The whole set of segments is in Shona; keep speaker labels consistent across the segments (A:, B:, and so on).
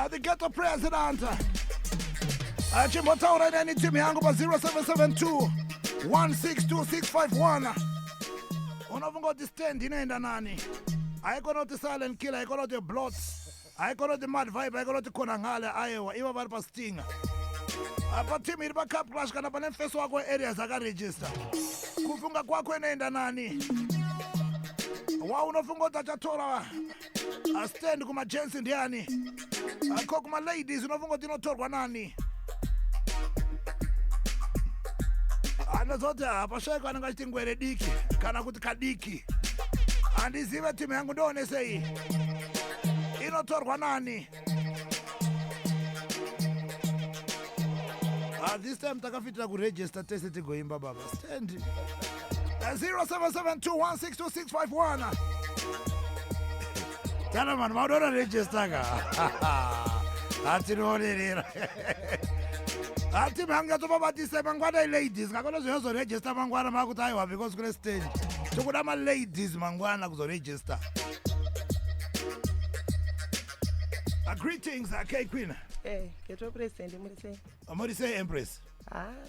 A: The ghetto president. Chimbotaura nani team yangu pa 0772 162 Unavunga uti stand inaenda nani? Haiko noti silent killer, haiko noti blots, haiko noti mad vibe, haiko noti kona ngale Iowa, iwa vari pa sting. Pa team iri pa Cup Clash kana pane mfeso wako area zaka register. Kufunga kwako inaenda nani? Wa unofunga utachatora stand kuma gents ndiani? Ako kuma ladies unofunga utinotorwa nani? Zote hapa shaka anangati ngwere diki kana kuti kadiki andizive timu yangu ndionese hii inotorwa nani. This time takafitira kuregister tese tigoimba baba stand 0772162651 tana manu maudora register ka atinoorerera ati manga to baba dise mangwana ladies ngakona zvezo register mangwana makuti aiwa because kule stage tokuda ma ladies mangwana kuzo register. Greetings K Queen.
B: Keto president
A: muri say empress.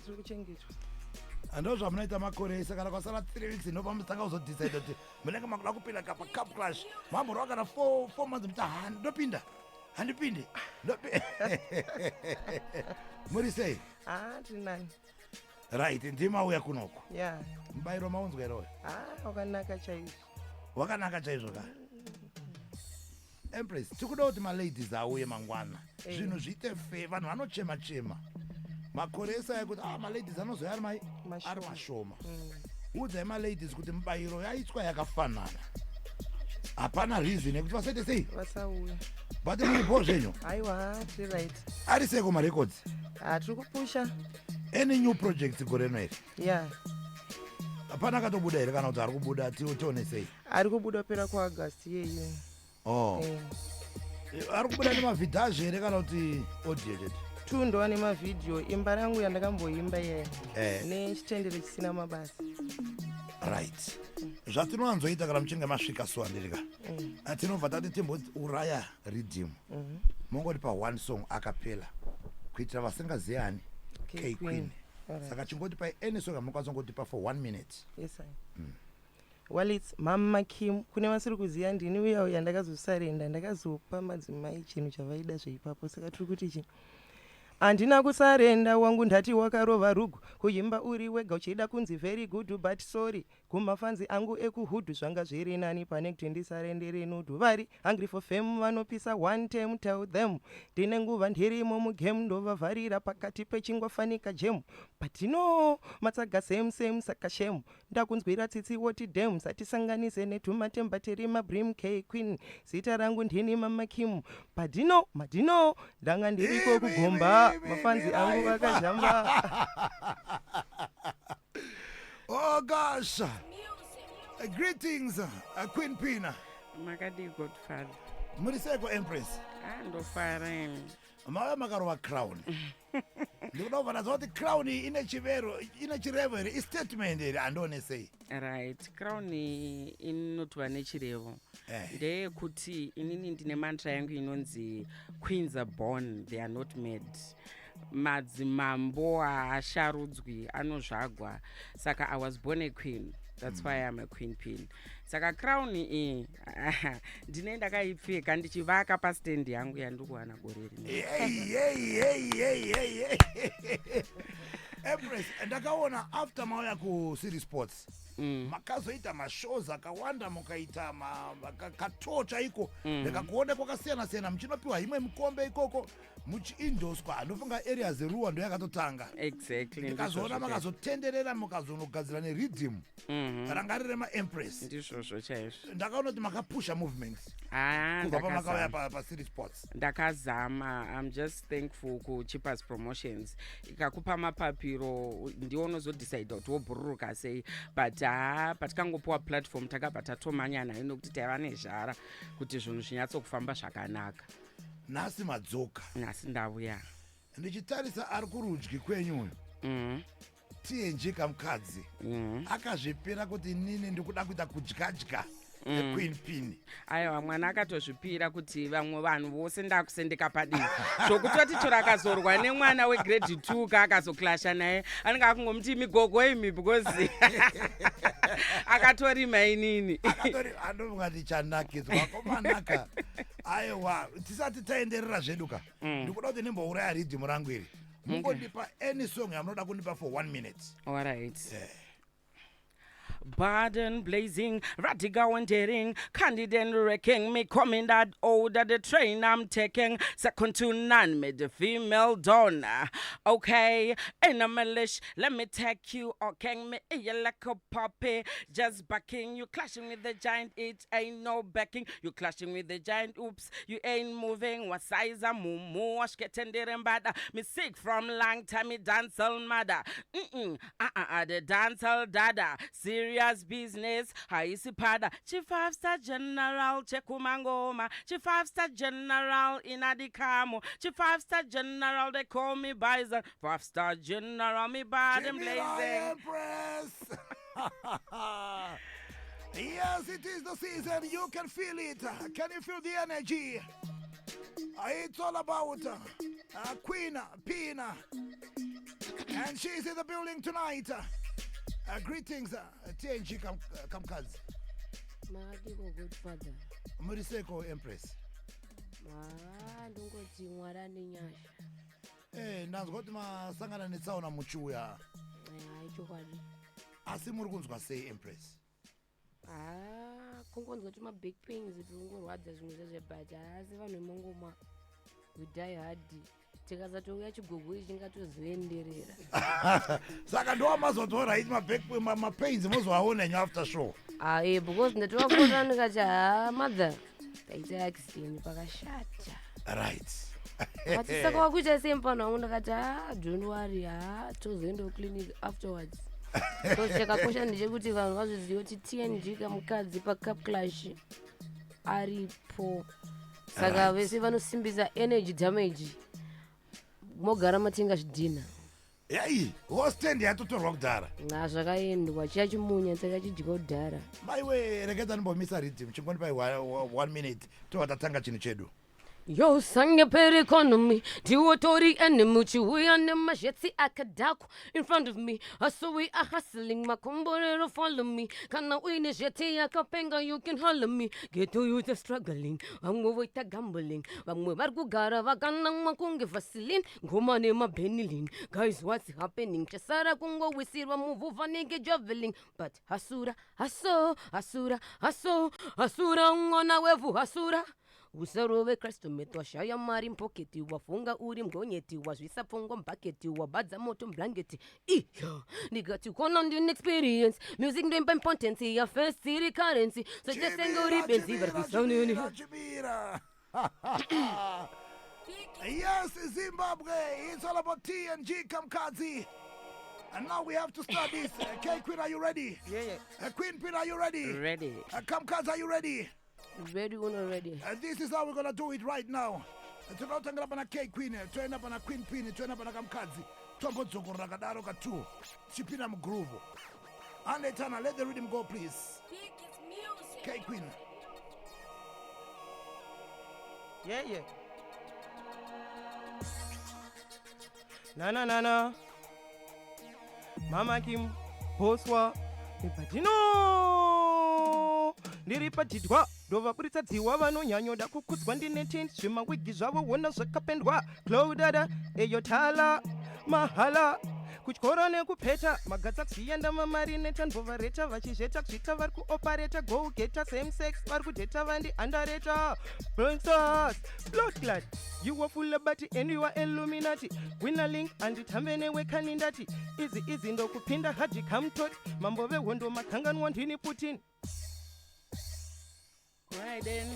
B: Tiri kuchengetwa.
A: Andozva munoita makore saka kwasara 3 weeks inopa mutanga uzodecide kuti munenge makula kupinda kapa Cup Clash mambo kana 4 months mutahani ndopinda handipinde muri sei
B: tinani
A: right ndima uya kunoko
B: yeah
A: mbairo maunzwa ero
B: wakanaka chaizvo
A: ka empress tikuda kuti ma ladies auye mangwana zvinhu zviite fe vanhu vanochema makore esa ekuti ma ladies anozoya ari mashoma udzai ma ladies kuti mubayiro yaitwa yakafanana hapana reason yekuti vasaite sei
B: vasauya
A: but muripo zvenyu
B: aiwa tiri right
A: ari seko marecords
B: tiri kupusha
A: any new projects goreno here
B: yeah
A: hapana katobuda here kana kuti ari kubuda tione sei
B: ari kubuda pera kuAugust yeyo
A: ari kubuda nemavidhazi here kana kuti audio chete
B: tundova nemavidhiyo imba rangu yandakamboimba yeye nechitendero chisina mabasa
A: right zvatinowanzoita kana muchinge masvika suwandirika tinobva tati timbouraya redeem mongoti pa one song akapela kuitira vasingaziyani K Queen saka chingoti pa any song amukwanisa ngoti pa for 1 minute.
B: Yes I well it's Mama Kim kune vasiri kuziya ndini uya yandakazosarenda ndakazopa madzimai chinhu chavaida zveipapo saka tiri kuti chi andina kusarenda wangu ndati wakarova rugu kuimba uri wega uchida kunzi very good but sorry kumafanzi angu ekuhudhu zvanga zviri nani pane kuti ndisarendere nudhu vari hungry for fame vanopisa one time tell them ndine nguva ndirimo mugame ndovavharira pakati pechingwafanika jemu but no matsaga same saka shemu ndakunzwira tsitsi woti dem satisanganise netumatemba tiri mabrim K Queen zita rangu ndini Mama Kim madino ndanga ndiriko kugomba mafanzi angu vakazhamba.
A: Oh gosh. Greetings Queen Pina.
C: Makadi Godfather.
A: Muri seko Empress.
C: Ndofara.
A: Mama makarova crown. Ndikuda kuvana zoti crown ine chivero ine chirevo iri statement iri andone sei.
C: Right, crown inotwa nechirevo. Ndeyekuti inini ndine mantra yangu inonzi queens are born, they are not made. Madzimambo haasharudzwi anozvagwa. Saka I was born a queen. That's why I'm a queen pin. Saka crown ndine ndakaipfeka ndichivaka pastand yangu yandikuwana gore rino.
A: Empress, ndakaona after mauya ku City Sports makazoita mashows akawanda mukaita kakatocha iko ndakakuona kwakasiyana muchinopiwa imwe mukombe ikoko muchiindoswa ndofunga areas eruwa ndo yakatotanga
C: exactly
A: ndikazoona makazotenderera mukazonogadzira neredeem ranga riri maempress
C: ndizvozvo chaizvo
A: ndakaona kuti makapusha movements kubva pamakauya paCity Sports
C: ndakazama. I'm just thankful kuChippers Promotions ikakupa mapapiro ndiwo unozodecide kuti wobhururuka sei but patikangopuwa platform takabva tatomanya nayo nokuti taiva nezhara kuti zvinhu zvinyatsokufamba zvakanaka.
A: Nhasi madzoka
C: nhasi ndauya
A: ndichitarisa ari kurudyi kwenyuyo TNG kamukadzi akazvipira kuti nini ndikuda kuita kudyadya Queen Pin.
C: aiwa mwana akatozvipira kuti vamwe vanhu vose ndakusendeka padivi zvokutoti chero akazorwa nemwana wegrade 2 kaakazoklasha naye anenge akungomuti migogo imi because akatorima inini
A: Andovunga tichanakizwa komanaka. Aiwa tisati taenderera zvedu ka. Ndikuda kuti ndimbouraya ridhimu rangu iri. Mungondipa any song yamunoda kundipa for 1 minute.
C: All right. Burden blazing, radical and daring, candid wrecking, me coming that older the train I'm taking, second to none, me the female donor. Okay, in a milish, let me take you, okay, me you like a puppy, just backing, you clashing with the giant, it ain't no backing, you clashing with the giant, oops, you ain't moving, what size a mumu, wash getting there and bad, me sick from long time, me dance all mother, the dance all dada, serious business, haisi pada, Chief 5-star general, chekumangoma, Chief 5-star general, inadikamo, Chief 5-star general, they call me Bison, 5-star general, me bad and blazing.
A: Empress. Yes, it is the season. You can feel it. Can you feel the energy? It's all about Queen Pina. And she's in the building tonight. Greetings, TNG Kamkazi.
D: Makadiko Godfather.
A: Muriseko Empress.
D: Ndongoti mwara nenyasha.
A: Ndanzwa kuti masangana netsaona muchiuya.
D: Chokwadi.
A: Asi muri kunzwa sei Empress?
D: Kungonzwa kuti ma-big pains tingorwadza zvimwe zvezvebhati asi vanhu vemongoma we die hard. Tikasatouya chigogo ichi chingatozoenderera.
A: Saka ndoamazodhora iti mapains mozoaona nyu after show.
D: Because ndatovafonera ndikati mother taita accident pakashata.
A: Right.
D: But saka wakuita same pano wangu ndakati don't worry tozoenda clinic afterwards. So chakakosha ndechekuti vanhu vazviziva kuti TNG kamukadzi pacup clash aripo. Saka vese vanosimbisa energy damage. Mogara matinga zvidhina.
A: Yai, hostand yatotorwa kudhara.
D: Zvakaendwa chiya chimunya saka chidya kudhara.
A: Maiwe reketa ndimbomisa rhythm chingoni pai 1 minute towatatanga chinhu chedu.
D: Yo sange per economy, Diwotori enemy, Chiwi and the Majetsi Akadaku in front of me. So we are hustling, Makumborero follow me. Kana win a jeti akapenga, you can holler me. Get to you the struggling, I'm with the gambling. Gara Vagana Makunga Vaseline, Gomane ma Benilin. Guys, what's happening? Chasara Kungo, we see a move of a nigga javeling. But Hasura, Asura, Ngona Wevu, Hasura. Usarove Kristo metwashaya mari mpoketi wafunga uri mgonyeti wazwisa pongo mpaketi wabadza moto mblangeti iyo nigati kona ndin experience music ndo important ya first city currency so just ngori benzi verkusoni
A: Yes, Zimbabwe, it's all about TNG Kamkazi. And now we have to start this. K-Queen, are you ready?
B: Yeah.
A: Queen Pin, are you ready?
C: Ready.
A: Kamkazi, are you ready?
D: Ready or not ready?
A: This is how we're gonna do it right now. Tunotangala pana K-Queen, tuenda pana Queen Pin, tuenda pana Kamkazi. Tombodzogorra kadaro ka 2. Chipina mgroove. Anetana, let the rhythm go, please. K-Queen.
B: Yeah. Na. Mama Kim, Boswa, Epatino. Ndiripatidwa ndova kuritsadziwa vanonyanyoda kukudzwa ndine tint zvimawigi zvavo wona zvakapendwa cloudada eyo tala mahala kutyora nekupeta magatsa kuzienda mamarineta ndvovareta vachizveta kuzvita vari kuopareta go geta same sex vari kudheta vandi andareta Princess bloodclad you are full bati and you are illuminati winner link anditambe newekanindati izi ndokupinda hadi kamtoti mambo vehondo makanganwa ndini Putin
C: Riding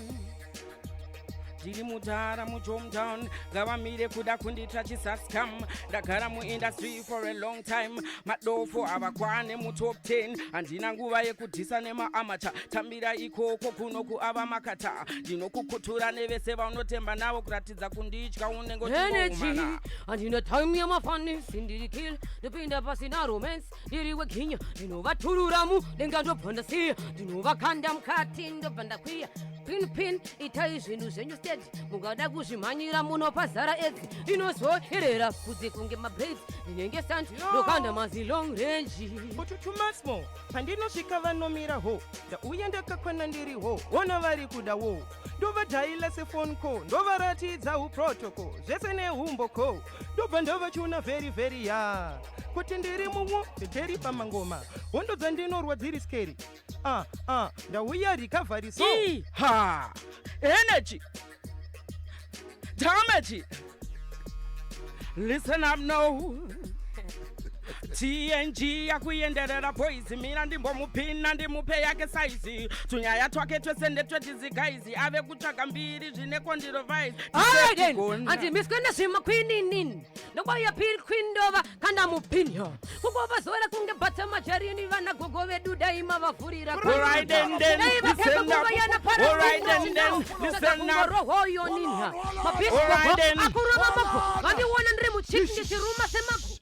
C: ndiri mudhara mujomtown ngavamire kuda kundita chisaskam ndagara muindustry for a long time madofo avakwane mutop 10 handina nguva yekudhisa nemaamacha tambira ikoko kuno kuava makata ndinokukutura nevese vaunotemba navo kuratidza kunditya unengotiomana
D: handina time yamafanisi ndirikile ndopinda pasina romance ndiriwe ginya ndinovatururamu ndengandobvandasiya ndinovakanda mukati ndobva ndakwiya pinpin itai zvinhu zvenyu steady mungada kuzvimhanyira munopazara edzi inozoerera kunze kunge mabraids ndinenge santi ndokanda mazi long range
B: kuti tumasmo pandinosvika vanomiraho ndauya ndakakwana ndiriho ona vari kudawo ndovadhaila sefone call ndovaratidza uprotocol zvese neumboko ndobva ndovachuna very ya kuti ndiri mumwo nditeri pamangoma hondo dzandinorwa dziri skeri ndauya recovery so
C: ha energy damage listen up now TNG yakuyenderera boys mina ndimbomupina ndimupe yake saizi tunyaya twake twese ndetwetizigaizi ave kutsvaga mbiri zvinekondiro vice
D: andimiskende zvimakwininin ndokwaya piri kwindova kana mupinya kukovazora kunge bata majarini vana gogo vedu daima vavhurira rohoyo ninha mapisgogo akurova mago vandiona ndiri muchiki chiruma semago.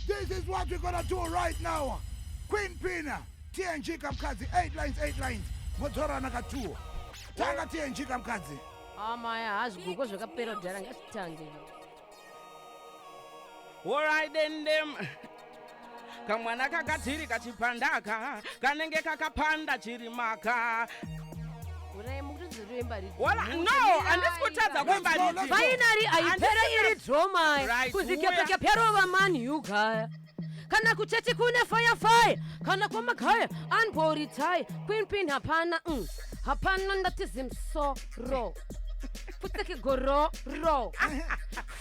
A: This is what we're gonna do right now. Queen Pina, TNG Kamkazi, 8 lines. Motora nakatuo. Tanga TNG Kamkazi.
D: Amaya hazviguko zvakapera dhara ngatitange.
C: Alright then them. Kamwana kakatiri kachipandaka kanenge kakapanda chirimaka. No, andisikutadza kwembari.
D: Finally aipera iri drama. Kuzikepekepero man you guy. Kana kucheti kune fire kana kwa makaya unbody tie Queen Pin hapana ndatimsoro futeke goro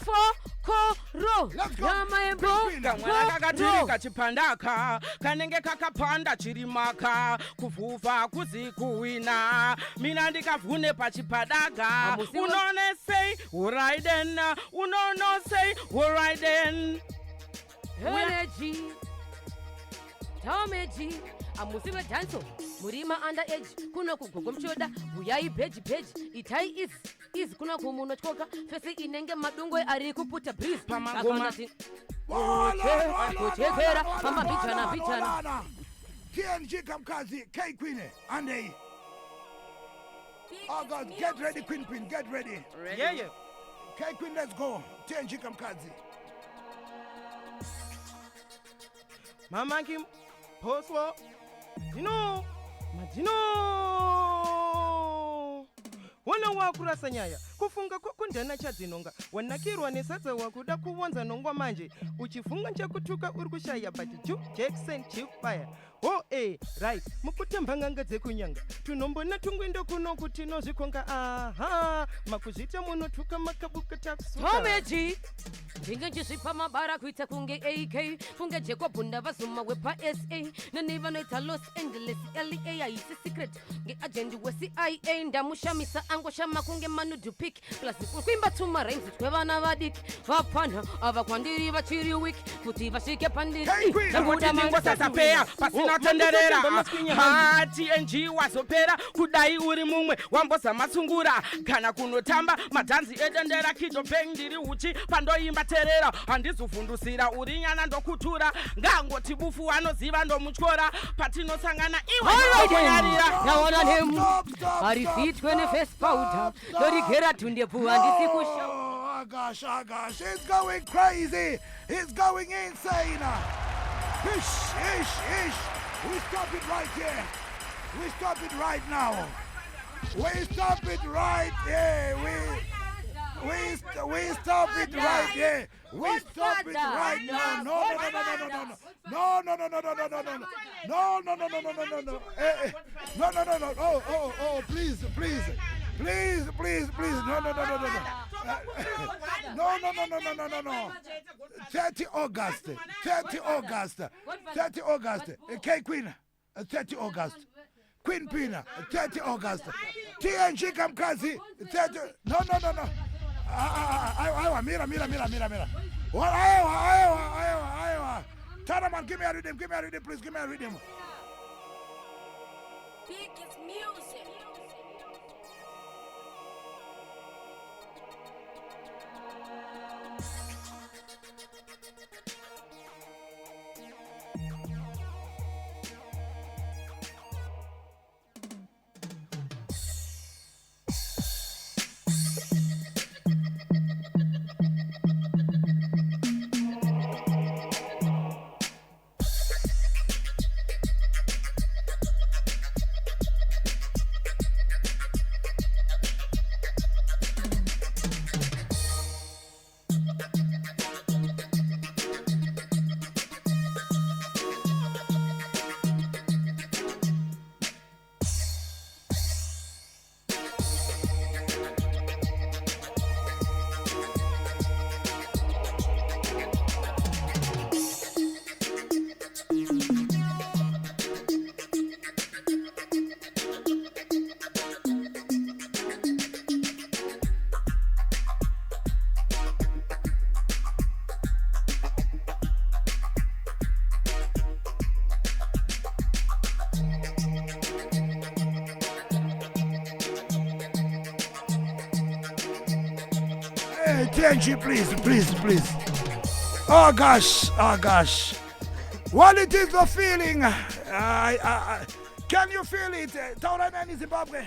D: fokoro yamaembo
C: kamwana kakatiri kachipandaka kanenge kakapanda chirimaka kuvhuvha kuzikuwina mina ndikavhune pachipadaga unonesei uraiden unonosei uraiden
D: energy damage amusive danso murima under age kuno kugogomchoda uyai beji itai is kuno kumunotyoka fese inenge madungwe ari kuputa breeze
A: pamangoma
D: kuchekera pamabijana
A: TNG Kamkazi K Queen and oh God, get ready Queen Pin, get ready.
B: Yeah.
A: K Queen, let's go. TNG Kamkazi.
B: Mama Kim, Poswo, Madino. Wana wakurasa nyaya kufunga kwakundana chadzinonga wanakirwa nesadza wakuda kuwanza nongwa manje uchifunga nchakutuka uri kushaya but Jackson chifire right mukutembanganga dzekunyanga tunombona tungwindo kuno kuti nozvikonga makuzvita munotuka makabuka takusuka
D: Tomeji ndinge nchizvipa mabara kuita kunge AK funge jekobhunda vazuma wepa SA nani vanoita Los Angeles LA haisi secret ngeajendi weCIA ndamushamisa angoshama kunge manudupik plus kuimba tuma rhymes kwevana vadiki vapana ava kwandiri vachiri wiki kuti vasvike pandiri
C: ndingosasapeya pasina tenderera TNG wazopera kudai uri mumwe wambozamasungura kana kunotamba madhanzi edendera Kido Bang ndiri uchi pandoimba terera handizovhundusira uri nyana ndokutura ngangoti bufu wanoziva ndomutyora patinosangana iweyarira
D: naona nemu arifitwe neface powder dorigera tundepu handisikusha.
A: Oh gosh, it's going crazy, it's going insane. Ish. We stop it right here. We stop it right now. We stop it right here. We stop it right here. We stop it right now. No. Oh, please. No. 30 August. K Queen. 30 August. Queen Pina 30 August. TNG Kamkazi 30. No. Aiwa, mira. Well, Aiwa. Taraman, give me a rhythm, please, give me a rhythm.
E: Biggest music.
A: TNG, please. Oh gosh. Well, it is the feeling. Can you feel it? Tauranani Zimbabwe.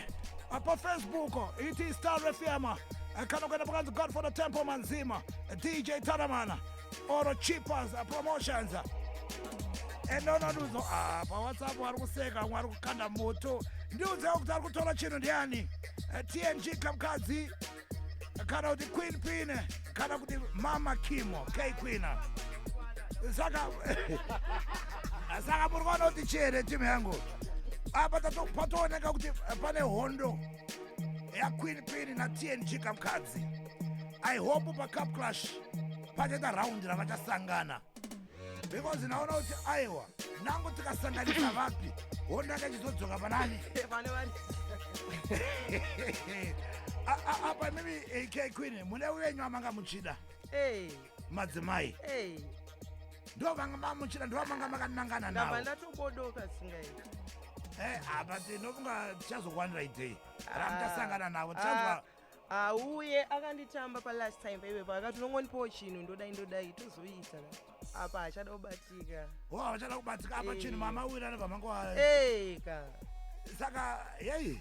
A: Upon Facebook, it is Star FM. Kanogana God for the Temple Manzima. DJ Taramana. Or Cheapers Promotions. And no. WhatsApp warukuseka warukanda moto. Ndiuze okutari kutora chino ndiani. TNG Kamkazi. Kana kuti Queen Pina, kana kuti Mama Kimo, K Queen. Saka murikona kuti chere timu yangu. Apa patooneka kuti pane hondo ya Queen Pina na TNG Kamkazi. I hope pa Cup Clash pachaita round ravachasangana. Because naona kuti aiwa, nangu tikasanganisa vapi, hondo yake chizodzoka panani. Apa maybe K Queen mune wenyu amanga muchida madzimai ndo vanga muchida ndo vanga makanangana nawo
B: ndava ndatobodoka singaiti
A: apa tinofunga tichazokwanira idei ramuchasangana navo tichazwa
B: uye akanditamba palast time paipepo akati unongonipawo chinhu ndodai tozoita apa achada kubatika
A: achada kubatika apa chinhu mama wira nevamangova
B: ka
A: saka yei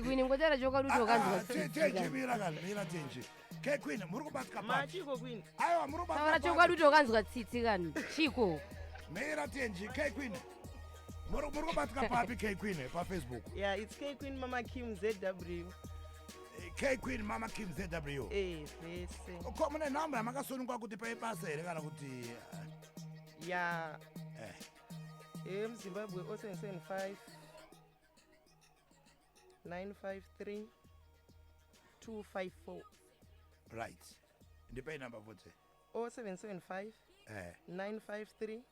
D: Queen ngotera joka duto kanzi
A: tenji mira tenji K Queen muri kubatika
B: machiko Queen
A: aiwa muri kubatika
D: saka joka duto kanzi katsitsi kani chiko
A: mira tenji K Queen muri kubatika papi K Queen pa Facebook.
B: Yeah, it's K Queen Mama Kim ZW.
A: K Queen Mama Kim ZW.
B: Bese
A: ko mune namba yamakasonungwa kuti paipasa here kana kuti
B: ya Zimbabwe 0775 953 254.
A: Right. Ndipe number vote.
B: 0775 953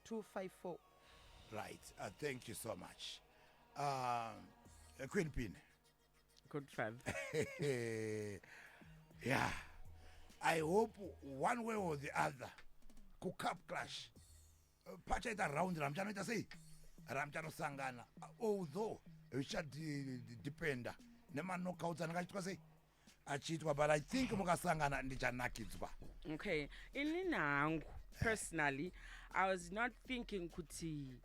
B: 254.
A: Right. Thank you so much. Queen Pin.
C: Good fun.
A: Yeah. I hope one way or the other ku Cup Clash pachaita round ramchanoita sei ramchanosangana, although dependa nema knockouts anakaitwa sei achiitwa, but I think mukasangana ndichanakidzwa.
C: Okay, inini hangu personally I was not thinking kuti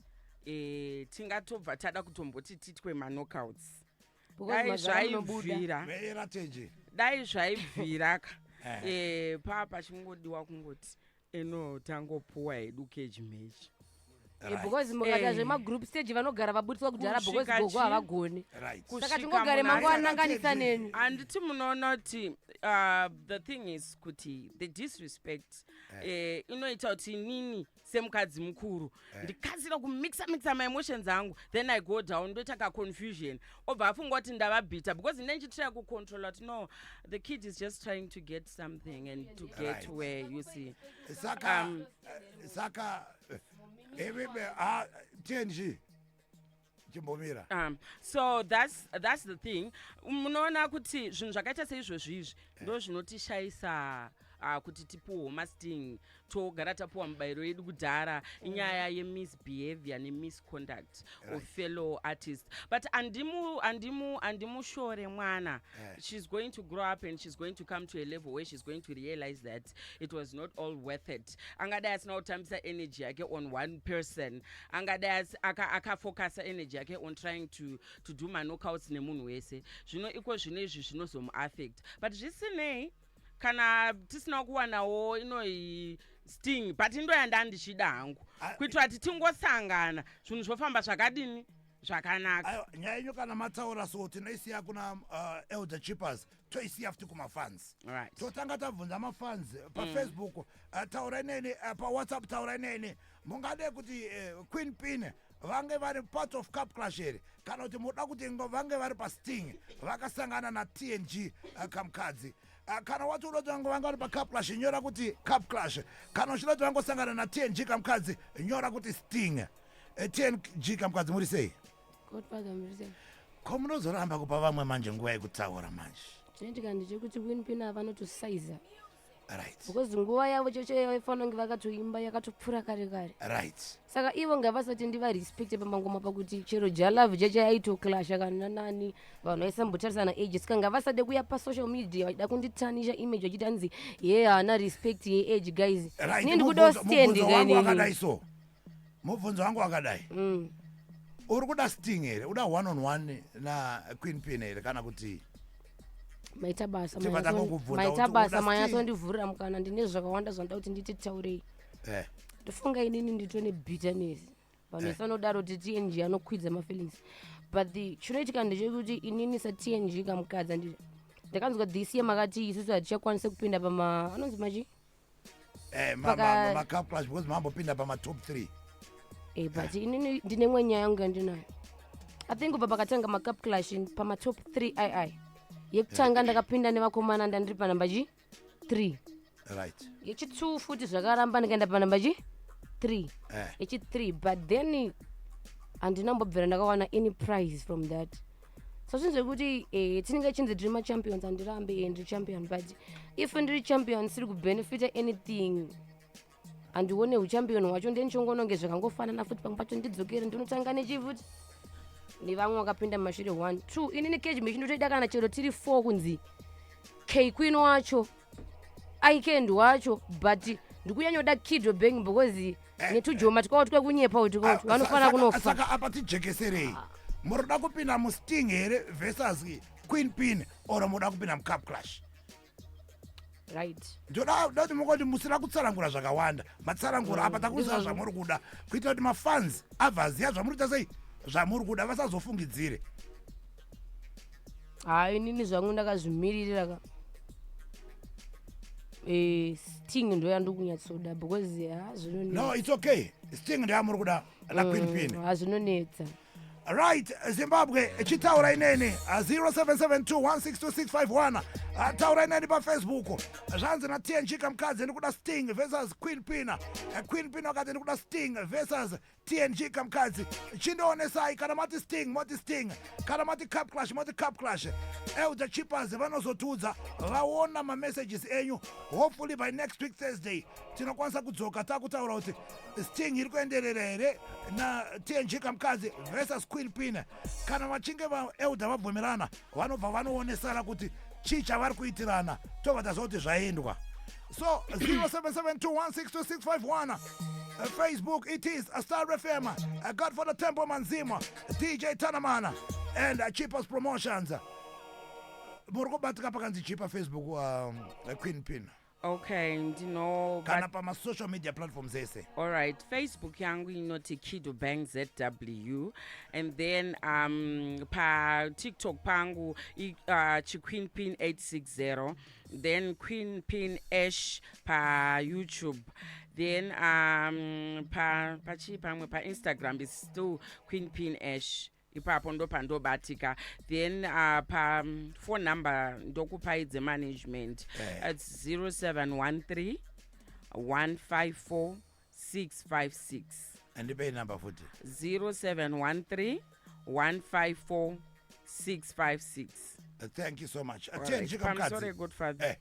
C: tingatobva tada kutomboti titwe knockouts. Dai zvaibvira papa chingodiwa kungoti tangopuwa hedu cage match.
D: Because mukata zvemagroup stage vanogara vabutiswa kudhara because gogo havagoni. Saka tingogare mangu ananganisa neni.
C: Handiti munoona kuti the thing is kuti the disrespect inoita kuti nini semukadzi mukuru ndikasira kumixa my emotions angu, then I go down ndoita ka confusion obva afunga kuti ndavabhita because nene ndichitira kucontrol kuti no, the kid is just trying to get something and to get where you see
A: saka TNG chimbomira.
C: So that's the thing. Munoona kuti zvinhu zvakaita seizvozvo izvi ndo zvinotishayisa kuti tipuwe masting togara tapuwa mubayiro yedu kudhara inyaya yemisbehavior nemisconduct of fellow artists. But andimu shore mwana. She's going to grow up and she's going to come to a level where she's going to realize that it was not all worth it. Angadai asina kutambisa energy yake on one person. Angadai akafocusa energy yake on trying to do knockouts nemunhu wese. Zvino iko zvinezvi zvinozomuaffect. But zvisinei kana tisina kuwanawo sting but into yanda ndichida hangu kuitira kuti tingosangana zvinhu zvofamba zvakadini zvakanaka.
A: Nyaya yenyu kana mataura so tinoisiya kuna elder chippers toisiya futi kumafans. Totanga tabvunza mafans pafacebook taura nene pawhatsapp taura nene mungade kuti Queen Pin vange vari part of Cup Clash here kana kuti muda kuti vange vari pasting vakasangana na TNG Kamkadzi. Kana watu unoti vanga vari paCup Clash nyora kuti Cup Clash kana uchida kuti vangosangana na TNG Kamkadzi nyora kuti Sting. TNG Kamkadzi muri sei?
D: Godfather muri sei?
A: Ko munozoramba kupa vamwe manje nguva yekutaura manje?
D: Chinoitika ndechekuti Queen Pin vanotosaiza.
A: Right.
D: Because nguva yavo chocho yaifana kunge vakatoimba yakatopfura kare kare.
A: Right.
D: Saka ivo ngavasati ndivarespecte pamangoma pakuti chero jalove chachaitoclasha kana nani vanhu vaisambotarisana age saka ngavasade kuya pasocial media vachida kunditanisha image vachiti hanzi ye haana respect yeage guys. Ini ndikuda stand
A: wakadai so. Mubvunzo wangu wakadai. Uri kuda Sting here, uda one on one na Queen Pin here kana kuti
D: maitabasa manyasondivhurira mukana ndine zvakawanda zvandoda kuti ndititaurei. Ndofunga inini nditone bitterness vanhu vesanodaro kuti TNG anokwidza mafeelings but chinoitika ndechekuti inini saTNG Kamkadzi ndakanzwa this year makati isusu hatichakwanise kupinda pama anonzi machi
A: Cup Clash because mambopinda pama top 3
D: but inini ndine mwe nyaya yangu yandinayo. I think kubva pakatanga maCup Clash pama top 3 ii yekutanga ndakapinda nevakomana ndandiri panamba 3.
A: Right.
D: Yechi2 futi zvakaramba ndikaenda panamba 3. Yechi3 but then handinambobvera ndakawana any prize from that. So zvinzve kuti tinenge chinzi ndiri machampions handirambe ndiri champion but if ndiri champion siri kubenefita anything handione uchampion hwacho ndenichongononge zvakangofanana futi pamwe pacho ndidzokere ndinotanga nechifuti nevamwe vakapinda mashure 1 2 inini cage match ndotoida kana chero tiri 4 kunzi K Queen wacho Ikend wacho but ndikuyanyoda Kiddo Bang because netujoma tikauti kunyepa kuti vanofana kunofa.
A: Saka apa tijekeserei muroda kupinda muSting here versus Queen Pin or muroda kupinda muCup Clash?
D: Right.
A: Ndoda kuti mukoti musira kutsarangura zvakawanda matsarangura apa takuziva zvamuri kuda kuitira kuti mafans abvaziya zvamuri kuita sei zvamuri kuda vasazofungidzire.
D: Inini zvangu ndakazvimirira ka Sting ndo yandokunyatsoda because hazvinonetsa.
A: No, it's okay. Sting ndo yamuri kuda na Queen Pin.
D: Hazvinonetsa.
A: Right, Zimbabwe chitaura inene 0772162651 taura inene paFacebook zvanzi na TNG Kamkadzi ndikuda Sting versus Queen Pin. Queen Pin wakati ndikuda Sting versus TNG Kamkadzi. Chindoonesai kana mati Sting moti Sting kana mati Cup Clash moti Cup Clash. Elder Chippers vanozotudza vaona ma messages enyu. Hopefully by next week Thursday tinokwanisa kudzoka takutaura kuti Sting iri kuenderera here na TNG Kamkadzi versus Queen Pin. Kana vachinge vaelder vabvumirana vanobva vanoonesana kuti chii chavari kuitirana tobva tazoti zvaendwa. So 0772162651 Facebook it is a Star FM, Godfather Temple Manzima, DJ Tanamana and Chippers Promotions. Murukubatika pakanzi Chippa Facebook Queen Pin.
C: Okay, ndino
A: kana pama social media platforms ese.
C: All right, Facebook yangu inoti Kiddo Bang ZW and then pa TikTok pangu Queen Pin 860 then Queen Pin Ash pa YouTube then pa Instagram is still Queen Pin Ash. Ipapo ndo pandobatika then pa phone number ndokupaidze management it's 0713 154 656
A: and the pay number futhi
C: 0713 154 656.
A: Thank you so much.
C: All
A: Atieni
C: right.
A: Jika
C: I'm
A: Mkadzi.
C: sorry, good father.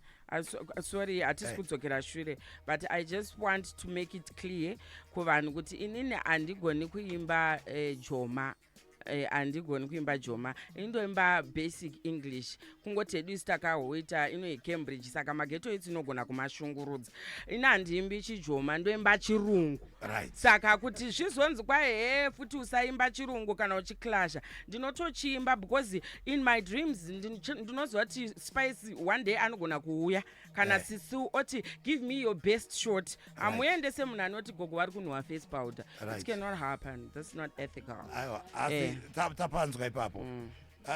C: Sorry, hatisi kudzokera shure, but I just want to make it clear kuvanhu kuti inini handigoni kuimba joma. Handigoni kuimba joma, indoimba basic English, kungoti hedu isi takahoita ino yeCambridge, saka mageto etsi inogona kumashungurudza. Ina handiimbi chijoma, ndoimba chirungu.
A: Right.
C: Saka kuti zvizonzi kwahe futi usaimba chirungu kana uchiklasha, ndinotochiimba because in my dreams ndinoziva kuti Spice one day anogona kuuya kana Sisu oti give me your best shot, amuendese munhu anoti gogo vari kunhuhwa face powder. It cannot happen, that's not ethical.
A: Aiwa, asi tapanzwa ipapo.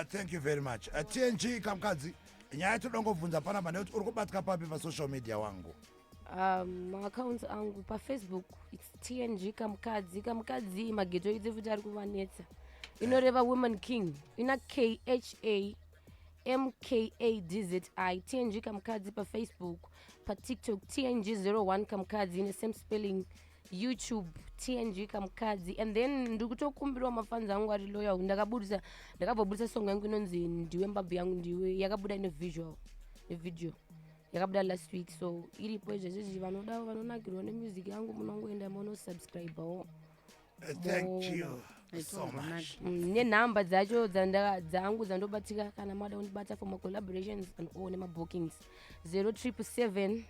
A: Thank you very much. TNG Kamkadzi, nyaya todongobvunza panapa nekuti uri kubatika papi pasocial media wangu?
D: Accounts angu pa Facebook it's TNG Kamkadzi. Kamkadzi mageto idzi futi ari kuvanetsa. Inoreva Women King. Ina KHA MKADZI. TNG Kamkadzi pa Facebook. Pa TikTok TNG01 Kamkadzi in the same spelling. YouTube TNG Kamkadzi. And then ndikutokumbirwa mafans angu ari loyal. Ndakabvabudisa song yangu inonzi ndiwe mbabvu yangu ndiwe. Yakabuda ine visual. Video. Yakabuda last week, so iripo izvezvezvi vanonakirwa nemusic yangu munongoenda munosubscribe.
A: Thank you so much.
D: Nenhamba dzacho dzangu dzandobatika kana mada undibata for my collaborations and all my bookings 0777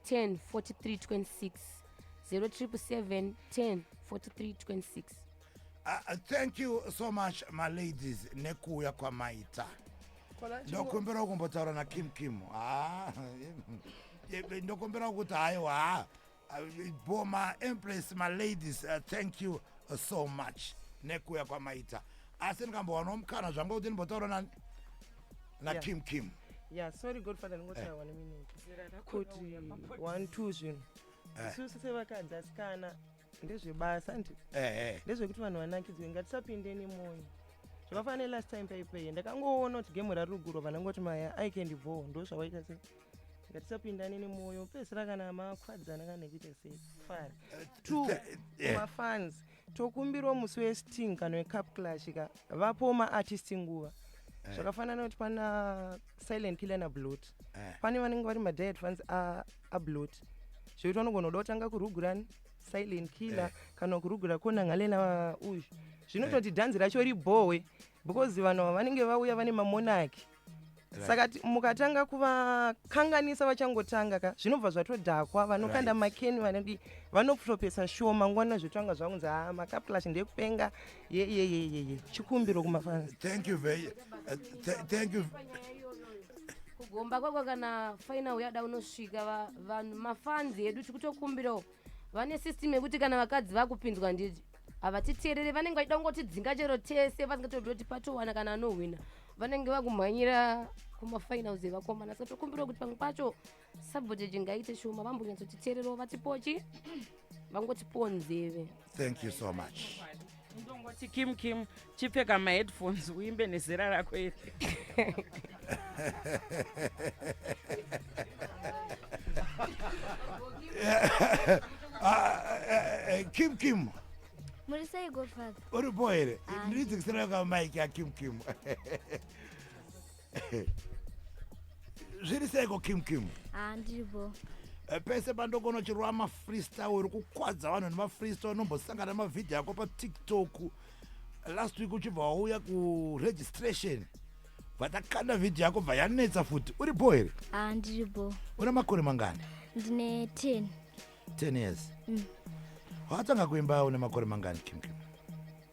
D: 10 43 26 0777 10 43 26.
A: Thank you so much my ladies. Nekuya kwa maita. Ndokumbira kumbotaura na Kim. Ndokumbira kuti haiwa Boma Empress, my ladies, thank you so much. Nekuya kwa maita. Asi ndikambowana mukana zvangu kuti ndimbotaura na Kim.
B: Yeah, sorry Godfather, ngotaya 1 minute. Kuti 1 2 zvinhu. Isusu sevakadzi asikana ndezvebasa ndezvekuti vanhu vanakidzwe ngatisapinde nemwoyo. Zvakafanira last time paipai ndakangoona kuti gemu raruguro vanangoti maya I can divorce ndo zvawaita sei. Ngatisapindane nemwoyo pezira kana makwadzana kana kuita sei. Fine. 2 mafans tokumbirwa musi weSting kana weCup Clash ka vapo maartist nguva. Zvakafanana kuti pana Silent Killer na Bloat. Pane vanenge vari madiet fans a Bloat. Zvekuti vanogona kuda kutanga kurugurani Silent Killer kana kurugura kona ngalena uyu. Zvinototi dhanzi racho ribohwe because vanhu vanenge vauya vane mamonaki. Saka mukatanga kuvakanganisa vachangotanga ka zvinobva zvatodhakwa vanokanda makeni vanodi vanopropesa show mangwana zvitanga zvaunzi maCup Clash ndekupenga ye chikumbiro kumafans.
A: Thank you very thank you.
D: Kugomba kwakwa kana final yada unosvika vanhu mafans edu tikutokumbirawo vane system yekuti kana vakadzi vakupinzwa ndiji avatiteerere vanenge vachida kungotidzinga chero tese vasingatodi kuti patowana kana anowina vanenge vakumhanyira kumafinals evakomana. Saka tokumbirawo kuti pamwe pacho sabotage ngaite shoma vambonyatsotiteererawo vatipochi vangotipowo nzeve.
A: Thank you so much.
C: Ndongoti Kim chipfeka maheadphones uimbe nezera rako iri.
A: Kim.
E: Muri sei Godfather?
A: Uri boere. Ndiridzikisira kwa mic ya Kim. Zviri seiko Kim?
E: Ndiripo.
A: Pese pandogona chirwa freestyle uri kukwadza vanhu nemafreestyle unombosangana mavideo yako pa TikTok. Last week uchibva wauya ku registration. Vatakanda video yako bva yanetsa futi. Uri boere?
E: Ndiripo.
A: Una makore mangani?
E: Ndine 10.
A: 10 years. Watanga kuimba une makore mangani Kim?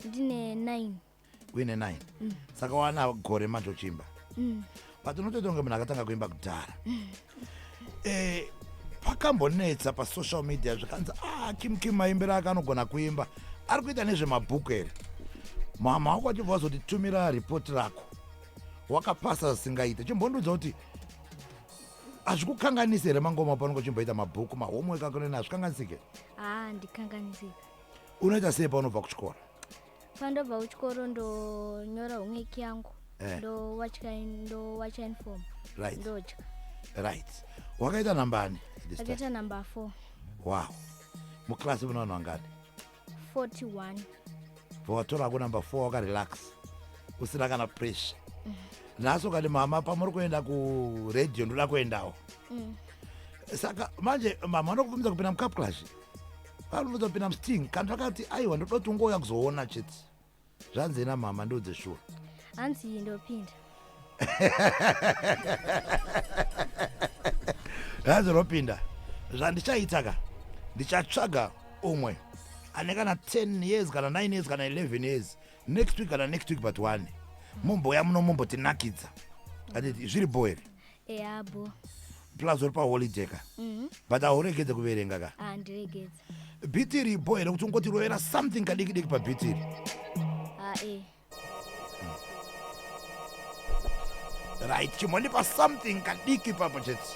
E: Ndine 9.
A: Uine 9. Saka wana gore macho chimba. But unototonga munhu akatanga kuimba kudhara. Pakambonetsa pa social media zvikanzi Kim maimbira akanogona kuimba ari kuita nezvemabhuku here. Mama wako achibva wazotitumira ripoti rako wakapasa singaite chimbondudza kuti hazvikukanganisi here mangoma panongo chimboita mabhuku mahomework ako nena hazvikanganisike?
E: Ndikanganisika.
A: Unoita sei paunobva kuchikora?
E: Pandobva kuchikoro ndonyora homeki yangu ndowacha inform ndodya.
A: Right. Wakaita nambani?
E: Akaita number 4.
A: Wow. Muklasi muno vangani?
E: 41.
A: vatora kunumber 4 wakarelax usina kana pressure. Naso kati mama pamuri kuenda kuredio ndoda kuendawo. Saka manje mama anokubvunza kupinda mucup clash. Vanobvunza kupinda musting kandi vakati aiwa ndodoti ungoya kuzoona chete. Zvanzi ina mama ndodze sure.
E: Hanzi ndopinda.
A: Hanzi ropinda. Zvandichaita ndichatsvaga umwe ane kana 10 years kana 9 years kana 11 years next week kana next week but 1 mumboya muno mumbotinakidza anditi zviri boere
E: Abo.
A: plus uri paholiday ka but auregedze kuverenga ka
E: Ndiregedza.
A: bhitiri boere kuti ungoti rovera something kadiki diki pabhitiri right chimonipa something kadiki papo chete.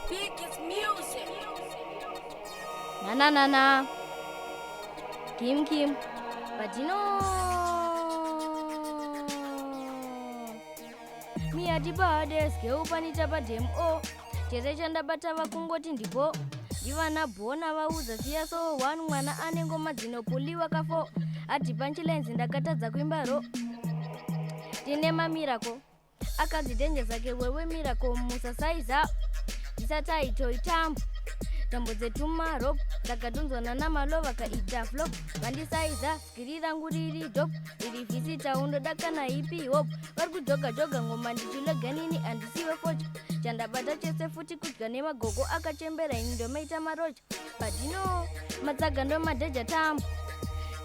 D: Biggest music.
E: Na. Kim. But mi adibades keupanita padem chete chandabata vakungoti ndipo ivana bhona vaudza siyaso 1 mwana ane ngoma dzinopuliwa kafo ati panchilenzi ndakatadza kuimba ro tine mamirako akadzitenje zake wewe mirako musasaiza ndisataito itambo tambo dzetumaro ndakatunzwana namalova kaita flop vandisaiza skiri rangu riri dop iri visita undodakana ipi hop vari kujoga ngoma ndichileganini andisiwe focha chandabata chese futi kudya nemagogo akachembera ini ndomeita marocha badino matsaga ndomadheja tambo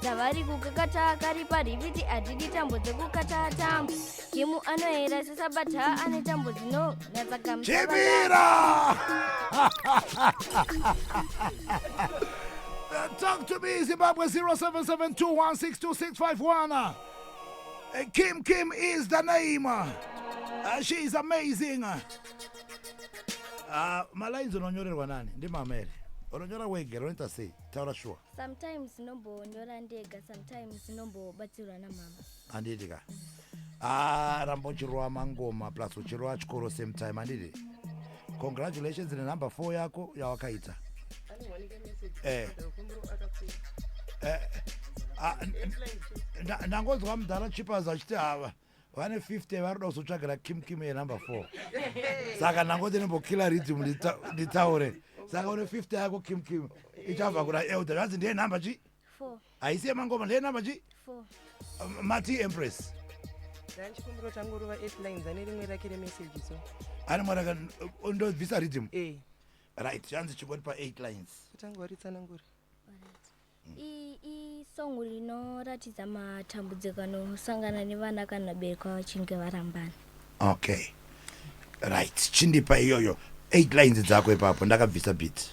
E: dzavari kukakata kari pariviti adhidi tambo dzekukata tambo kimu anohera sesabata ane tambo dzino
A: Chibira! Talk to me, Zimbabwe 0772162651. Kim is the name. She is amazing. Malines unonyorerwa nani? Ndi mamere. Unonyora wege, ronita say. Taura sure.
E: Sometimes nombo nyora ndega, sometimes nombo batsirwa na mama.
A: Anditika. Rambo chiroa mangoma plus uchiroa chikoro same time andidi. Congratulations in number 4 yako ya wakaita. Ndangonzwa mudhara chipaza achiti hava vane 50 vari kuda kuzotsvagira Kim ye number 4. Saka ndangoti ndimbokila rhythm nditaure. Saka une 50 yako Kim ichabva kuda elder. Zvanzi ndiye number chi?
E: 4.
A: Haisi yemangoma ndiye number chi?
E: 4.
A: Mati Empress.
B: Chikumbiro changu ruva 8 lines ane rimwe rake remessage so.
A: Ani mwana ndobvisa rhythm. Right, zvanzi chingoti pa 8 lines.
B: Tangu waritsanangura.
E: I song rinoratidza matambudziko anosangana nevana kana bereka vachinge varambana.
A: Okay. Right, chindipa iyoyo 8 lines dzako ipapo ndakabvisa beat.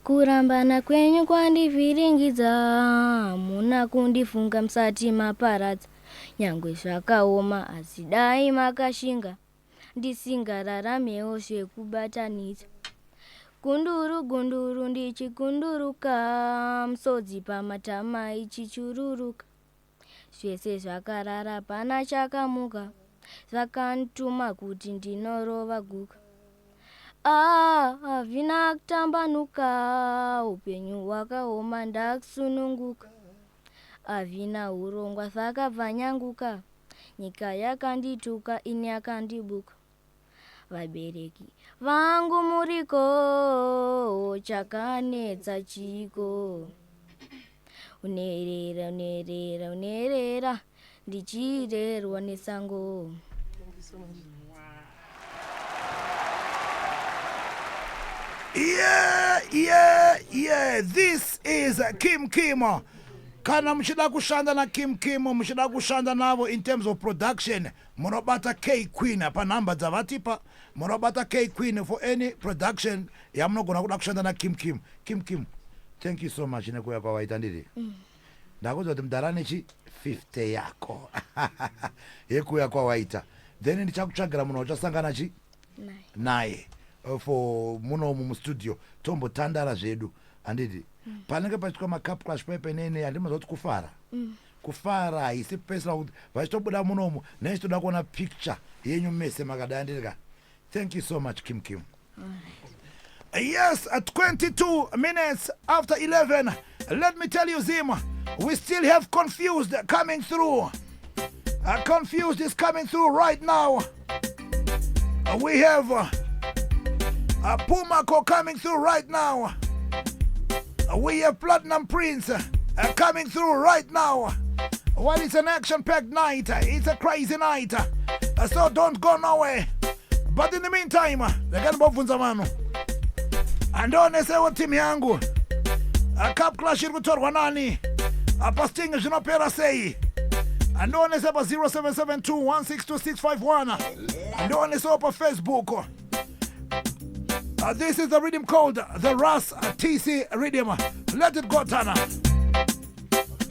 E: Kurambana kwenyu kwandivhiringidza, muna kundifunga msati maparadza, nyangwe zvakaoma asi dai makashinga, ndisingararamewo zvekubatanidza. Gunduru ndichigunduruka, msodzi pamatama ichichururuka, zvese zvakarara pana chakamuka, zvakantuma kuti ndinorova guka. Havina kutambanuka, upenyu hwakaoma ndakusununguka, havina urongwa zvakabva nyanguka, nyika yakandituka ini yakandibuka. Vabereki vangu muriko, chakanetsa chiko, unerera ndichirerwa nesango.
A: Yeah. This is Kim. Kana mchida kushanda na Kim, mchida kushanda navo in terms of production. Monobata K Queen apa namba zavatipa. Monobata K Queen for any production. Ya mnogona kushanda na Kim. Kim. Thank you so much inekuya kwa waita ndidi. Ndakuza timdarane chi 50 yako. Yekuya kwa waita. Then ndichakuchagira muno uchasangana chi? Naye. For muno mu studio tombo tandara zvedu andidi panenge pachitwa macup clash pepe nene andimazoti kufara haisi pesla kuti vachitobuda munomu nechitoda kuona picture yenyu mese makadai andidika. Thank you so much Kim. Yes, at 22 minutes after 11 Let me tell you, Zim, we still have Confused coming through. Confused is coming through right now. We have Pumako coming through right now. We have Platinum Prince coming through right now. Well, it's an action-packed night. It's a crazy night. So don't go nowhere. But in the meantime, lekanibovunza mano. Andone sewo team yangu. Cup clash iri kutorwa nani? Pasting zvinopera sei? Andone sepa 0772162651. Andone sepa Facebook. This is the rhythm called the Ras TC rhythm. Let it go, Tana.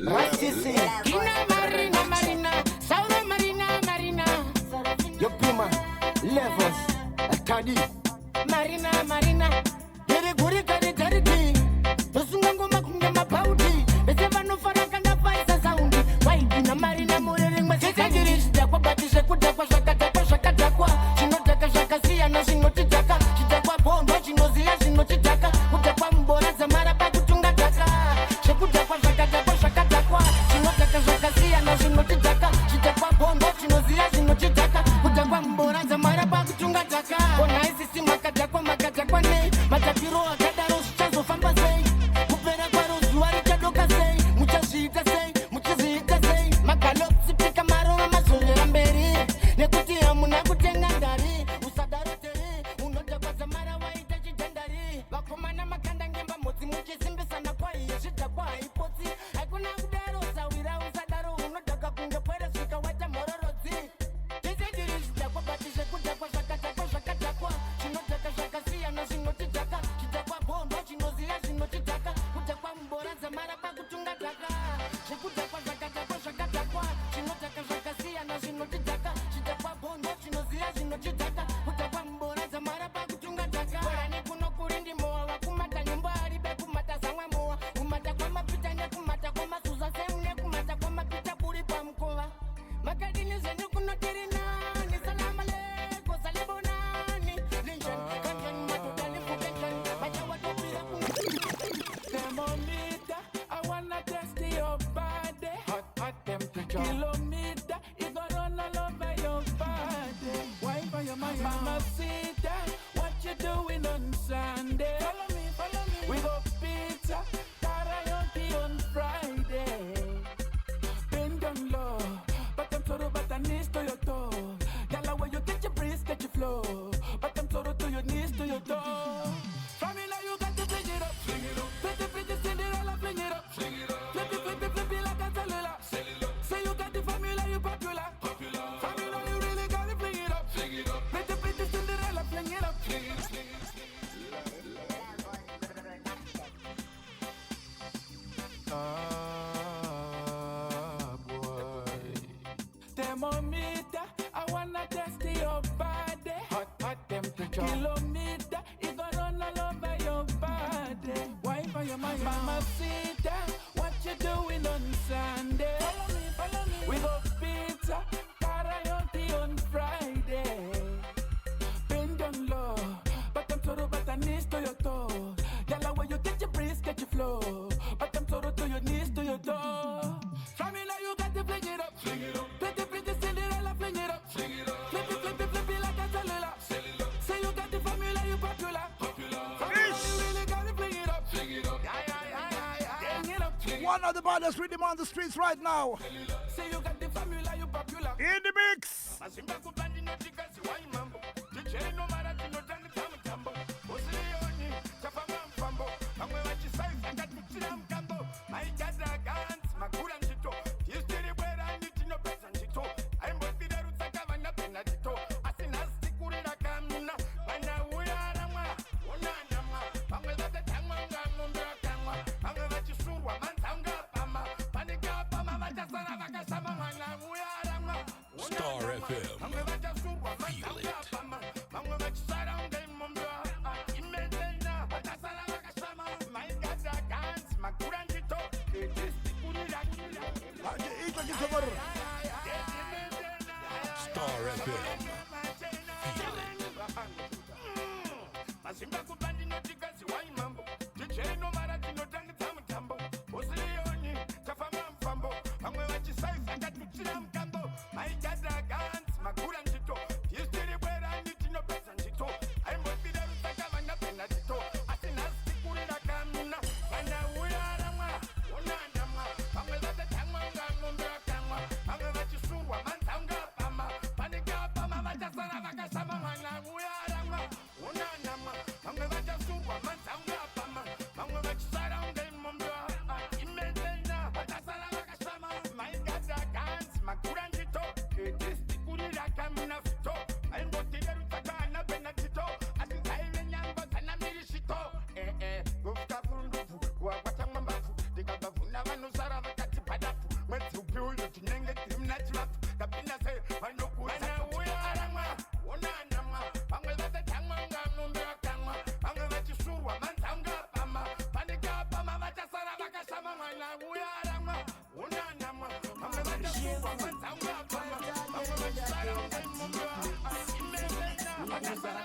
F: What you say? Marina, Marina, Sauna Marina, Marina. Your Puma, Levels, Kadi. Marina, Marina. Very good, Kadi, Kadi. Tosungango Makunda Pauti. The Sevano Farakanda Paisa Sound. Why in a Marina Morin? My second is the Papatisha Kutaka Shakatakwa. She not take a Shakasi and nothing not to Taka. She take a bomb, but she knows the Yasin not to Taka. Kutapam Bora Zamara Pakutunga Taka. She put up a Shakataka Shakatakwa. She not take a Shakasi and nothing not to Taka. She take a bomb, but she knows the Yasin not to Taka. Kutapam Bora Zamara Pakutunga Taka. When I see Makatakwa Makatakwa, Matapiro, Kadaros, Chazo Fambase. Upera Paros, Luarika Dokase. Muchashita say, Muchazita say. Makalop, Sipika Maro, Masole Ramberi. Nekuti Amunakutengandari. Usadarete, Unotaka Zamara, Waitachi Tendari. Bakomana Makandangamba, Moti Muchizimbisana Kwai, Shitakwa, Ipoti. I could not daro, Sawira, Usadaro, Unotaka Kunga Pera, Sika, Wata Mororozi. This is the Papatisha Kutakwa, Shakatakwa. She not take a Shakasi and nothing not to Taka. She take a bomb, but she knows the Yasin not to Taka. Kutakwa Mbora, Zamara, Pakutunga Taka. She Kutakwa, Shakatakwa. She not take a Shakasi and nothing not to Taka. She take a bomb, but she knows the Yasin not to Taka. Kutakwa Mbora, Zamara, Pakutunga Taka. Warani kuno kurindi moa, wakumata nyumba haribe kumata sangwa moa. Kumata kwa mapita nye kumata kwa masuza semne kumata kwa mapita puri pa mkoa. Makadini zenyu kuno tirina, ni salama leko salibonani. Linjan, kanjan, matutani fukenjan, majawa topira Thermometer, I wanna test your body. Hot temperature. Kilometer, it go run all over your body. Why for your mind? Mamacita, what you doing on Sunday? Follow me. We go pizza, karaoke on Friday. Bend down low, but I'm sort of at the knees to your toe. Yalla, when you get your breeze, get your flow. But I'm sort of to your knees to your toe. From me now you got to fling it up. Pretty, Cinderella, fling it up. Flip it like a cellular. Say you got the formula, you popular. From me now you really gotta fling it up. Pretty, Cinderella, fling it up. Boy. Thermometer, I wanna test your body. Hot temperature. Kilometer, it go run all over your body. Why for your mind? Mamacita, what you doing on Sunday? Follow me. We go pizza, karaoke on Friday. Bend down low, but I'm sort of at the knees to your toe. Yalla, when you get your breeze, get your flow. But I'm sort of to your knees to your toe. From me now you got to fling it up. Pretty, Cinderella, fling it up. Flip it like a cellular. Say you got the formula, you popular. From me now you really got to fling it up. Fling it up. One of the baddest rhythm on the streets right now. Say you got the formula, you popular. In the mix.
G: Star FM. Feel it. Star FM. Feel it.
F: mwana uyarama unanama vamwe vachasurwa manzangu apama vamwe vachisara unge mombe imezena vachasara vakashama maigada ganzi makura ndito tisikurira kamuna fito aingotiverutsakanha penatito asizaive nyangwa dzanamirishito gofika furundufu kuvakwatangwa mbafu ndikabvavhuna vanosara vakati padafu mwedzi upi uyu tinenge tiri muna chivafu kapinda sei vanokuana uya aramwa unanamwa vamwe vatatangwa ngamombe vakamwa vamwe vachisurwa manzangu apama pandikapama vachasara vakashama mwana uya aramwa unanamwa vamwe vachasurwa manzangu apama vamwe vachisara ungaimombe imezena vakasara